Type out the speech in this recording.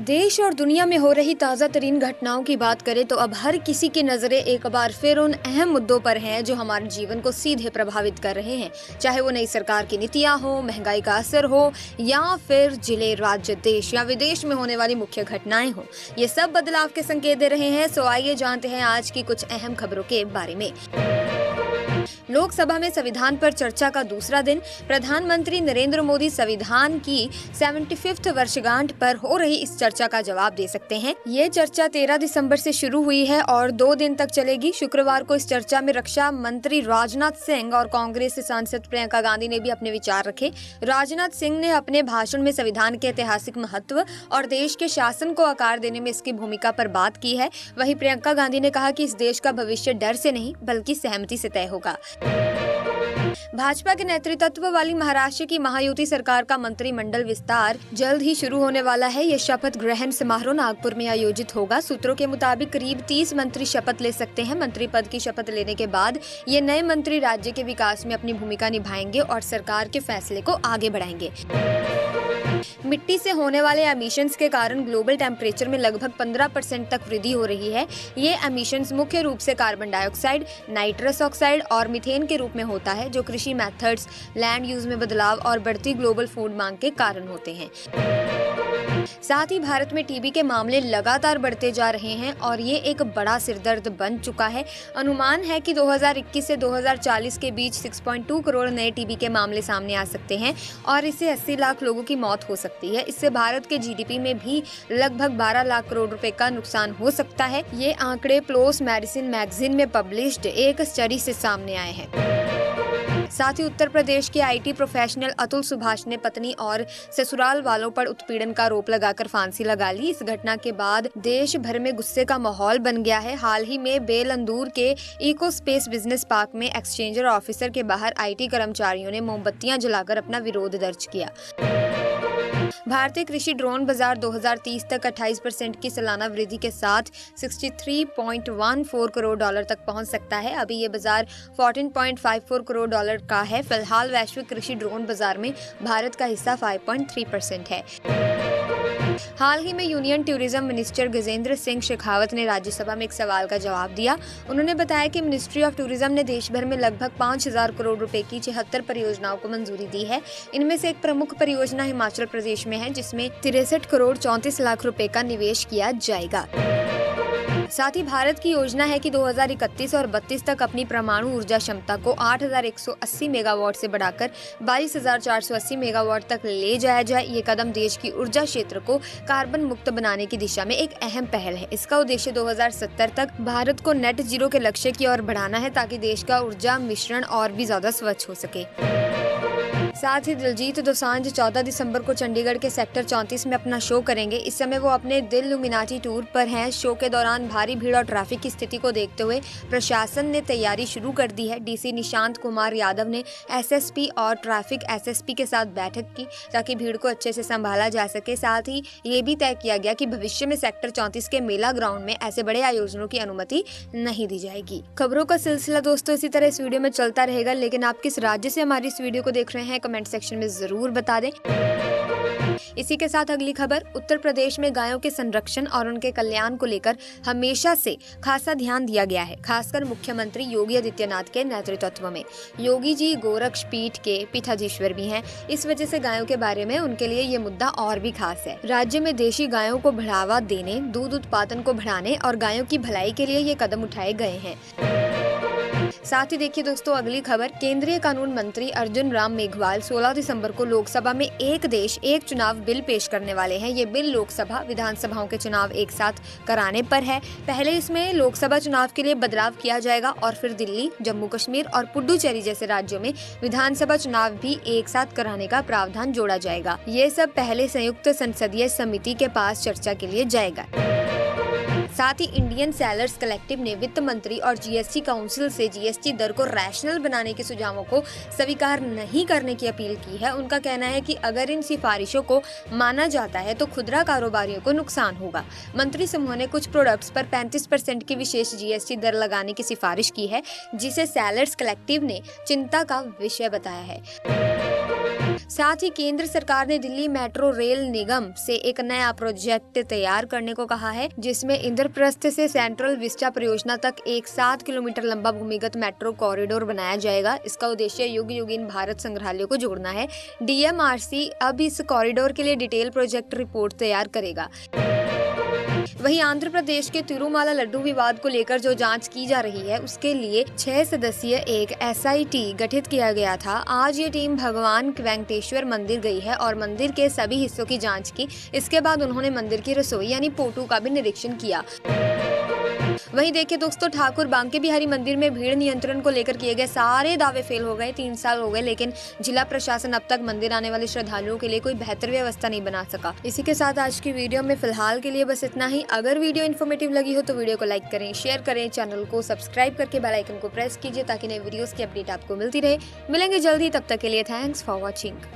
देश और दुनिया में हो रही ताज़ा तरीन घटनाओं की बात करें तो अब हर किसी की नज़रें एक बार फिर उन अहम मुद्दों पर हैं जो हमारे जीवन को सीधे प्रभावित कर रहे हैं। चाहे वो नई सरकार की नीतियां हो, महंगाई का असर हो या फिर जिले, राज्य, देश या विदेश में होने वाली मुख्य घटनाएं हो, ये सब बदलाव के संकेत दे रहे हैं। सो आइए जानते हैं आज की कुछ अहम खबरों के बारे में। लोकसभा में संविधान पर चर्चा का दूसरा दिन। प्रधानमंत्री नरेंद्र मोदी संविधान की 75वीं वर्षगांठ पर हो रही इस चर्चा का जवाब दे सकते हैं। ये चर्चा 13 दिसंबर से शुरू हुई है और 2 दिन तक चलेगी। शुक्रवार को इस चर्चा में रक्षा मंत्री राजनाथ सिंह और कांग्रेस सांसद प्रियंका गांधी ने भी अपने विचार रखे। राजनाथ सिंह ने अपने भाषण में संविधान के ऐतिहासिक महत्व और देश के शासन को आकार देने में इसकी भूमिका पर बात की है। वहीं प्रियंका गांधी ने कहा कि इस देश का भविष्य डर से नहीं बल्कि सहमति से तय होगा। भाजपा के नेतृत्व वाली महाराष्ट्र की महायुति सरकार का मंत्रिमंडल विस्तार जल्द ही शुरू होने वाला है। ये शपथ ग्रहण समारोह नागपुर में आयोजित होगा। सूत्रों के मुताबिक करीब 30 मंत्री शपथ ले सकते हैं। मंत्री पद की शपथ लेने के बाद ये नए मंत्री राज्य के विकास में अपनी भूमिका निभाएंगे और सरकार के फैसले को आगे बढ़ाएंगे। मिट्टी से होने वाले एमिशंस के कारण ग्लोबल टेम्परेचर में लगभग 15% तक वृद्धि हो रही है। ये एमिशंस मुख्य रूप से कार्बन डाइऑक्साइड, नाइट्रस ऑक्साइड और मीथेन के रूप में होता है, जो कृषि मेथड्स, लैंड यूज में बदलाव और बढ़ती ग्लोबल फूड मांग के कारण होते हैं। साथ ही भारत में टीबी के मामले लगातार बढ़ते जा रहे हैं और ये एक बड़ा सिरदर्द बन चुका है। अनुमान है कि 2021 से 2040 के बीच 6.2 करोड़ नए टीबी के मामले सामने आ सकते हैं और इससे 80 लाख लोगों की मौत हो सकती है। इससे भारत के जीडीपी में भी लगभग 12 लाख करोड़ रुपए का नुकसान हो सकता है। ये आंकड़े प्लोस मेडिसिन मैगजीन में पब्लिश्ड एक स्टडी से सामने आए हैं। साथ ही उत्तर प्रदेश के आईटी प्रोफेशनल अतुल सुभाष ने पत्नी और ससुराल वालों पर उत्पीड़न का आरोप लगाकर फांसी लगा ली। इस घटना के बाद देश भर में गुस्से का माहौल बन गया है। हाल ही में बेलंदूर के इको स्पेस बिजनेस पार्क में एक्सचेंजर ऑफिसर के बाहर आईटी कर्मचारियों ने मोमबत्तियां जलाकर अपना विरोध दर्ज किया। भारतीय कृषि ड्रोन बाजार 2030 तक 28% की सालाना वृद्धि के साथ 63.14 करोड़ डॉलर तक पहुंच सकता है। अभी ये बाजार 14.54 करोड़ डॉलर का है। फिलहाल वैश्विक कृषि ड्रोन बाजार में भारत का हिस्सा 5.3% है। हाल ही में union tourism minister Gajendra Singh Shekhawat ने राज्यसभा में एक सवाल का जवाब दिया। उन्होंने बताया कि मिनिस्ट्री ऑफ टूरिज्म ने देश भर में लगभग 5000 करोड़ रुपए की 76 परियोजनाओं को मंजूरी दी है। इनमें से एक प्रमुख परियोजना हिमाचल प्रदेश में है, जिसमें 63 करोड़ 34 लाख रुपए का निवेश किया जाएगा। साथ ही भारत की योजना है कि 2031 और 32 तक अपनी परमाणु ऊर्जा क्षमता को 8180 मेगावाट से बढ़ाकर 22480 मेगावाट तक ले जाया जाए। ये कदम देश की ऊर्जा क्षेत्र को कार्बन मुक्त बनाने की दिशा में एक अहम पहल है। इसका उद्देश्य 2070 तक भारत को नेट जीरो के लक्ष्य की ओर बढ़ाना है, ताकि देश का ऊर्जा मिश्रण और भी ज्यादा स्वच्छ हो सके। साथ ही दिलजीत दोसांझ 14 दिसंबर को चंडीगढ़ के सेक्टर 34 में अपना शो करेंगे। इस समय वो अपने दिल लुमिनाटी टूर पर हैं। शो के दौरान भारी भीड़ और ट्रैफिक की स्थिति को देखते हुए प्रशासन ने तैयारी शुरू कर दी है। डीसी निशांत कुमार यादव ने एसएसपी और ट्रैफिक एसएसपी के साथ बैठक की, ताकि भीड़ को अच्छे से संभाला जा सके। साथ ही ये भी तय किया गया कि भविष्य में सेक्टर 34 के मेला ग्राउंड में ऐसे बड़े आयोजनों की अनुमति नहीं दी जाएगी। खबरों का सिलसिला दोस्तों इसी तरह इस वीडियो में चलता रहेगा, लेकिन आप किस राज्य से हमारी इस वीडियो को देख रहे हैं कमेंट सेक्शन में जरूर बता दें। इसी के साथ अगली खबर, उत्तर प्रदेश में गायों के संरक्षण और उनके कल्याण को लेकर हमेशा से खासा ध्यान दिया गया है, खासकर मुख्यमंत्री योगी आदित्यनाथ के नेतृत्व में। योगी जी गोरक्ष पीठ के पीठाधीश्वर भी हैं। इस वजह से गायों के बारे में उनके लिए ये मुद्दा और भी खास है। राज्य में देशी गायों को बढ़ावा देने, दूध उत्पादन को बढ़ाने और गायों की भलाई के लिए ये कदम उठाए गए हैं। साथ ही देखिए दोस्तों अगली खबर, केंद्रीय कानून मंत्री अर्जुन राम मेघवाल 16 दिसंबर को लोकसभा में एक देश एक चुनाव बिल पेश करने वाले हैं। ये बिल लोकसभा विधानसभाओं के चुनाव एक साथ कराने पर है। पहले इसमें लोकसभा चुनाव के लिए बदलाव किया जाएगा और फिर दिल्ली, जम्मू कश्मीर और पुडुचेरी जैसे राज्यों में विधानसभा चुनाव भी एक साथ कराने का प्रावधान जोड़ा जाएगा। ये सब पहले संयुक्त संसदीय समिति के पास चर्चा के लिए जाएगा। साथ ही इंडियन सेलर्स कलेक्टिव ने वित्त मंत्री और जीएसटी काउंसिल से जीएसटी दर को रैशनल बनाने के सुझावों को स्वीकार नहीं करने की अपील की है। उनका कहना है कि अगर इन सिफारिशों को माना जाता है तो खुदरा कारोबारियों को नुकसान होगा। मंत्री समूह ने कुछ प्रोडक्ट्स पर 35% की विशेष जीएसटी दर लगाने की सिफारिश की है, जिसे सेलर्स कलेक्टिव ने चिंता का विषय बताया है। साथ ही केंद्र सरकार ने दिल्ली मेट्रो रेल निगम से एक नया प्रोजेक्ट तैयार करने को कहा है, जिसमें इंद्रप्रस्थ से सेंट्रल विस्टा परियोजना तक एक 7 किलोमीटर लंबा भूमिगत मेट्रो कॉरिडोर बनाया जाएगा। इसका उद्देश्य युग युगीन भारत संग्रहालय को जोड़ना है। DMRC अब इस कॉरिडोर के लिए डिटेल प्रोजेक्ट रिपोर्ट तैयार करेगा। वहीं आंध्र प्रदेश के तिरुमाला लड्डू विवाद को लेकर जो जांच की जा रही है, उसके लिए 6 सदस्यीय एक SIT गठित किया गया था। आज ये टीम भगवान वेंकटेश्वर मंदिर गई है और मंदिर के सभी हिस्सों की जांच की। इसके बाद उन्होंने मंदिर की रसोई यानी पोटू का भी निरीक्षण किया। वहीं देखिए दोस्तों, ठाकुर बांके बिहारी मंदिर में भीड़ नियंत्रण को लेकर किए गए सारे दावे फेल हो गए। 3 साल हो गए, लेकिन जिला प्रशासन अब तक मंदिर आने वाले श्रद्धालुओं के लिए कोई बेहतर व्यवस्था नहीं बना सका। इसी के साथ आज की वीडियो में फिलहाल के लिए बस इतना ही। अगर वीडियो इन्फॉर्मेटिव लगी हो तो वीडियो को लाइक करें, शेयर करें, चैनल को सब्सक्राइब करके बेल आइकन को प्रेस कीजिए ताकि नई वीडियोस की अपडेट आपको मिलती रहे। मिलेंगे जल्दी, तब तक के लिए थैंक्स फॉर वॉचिंग।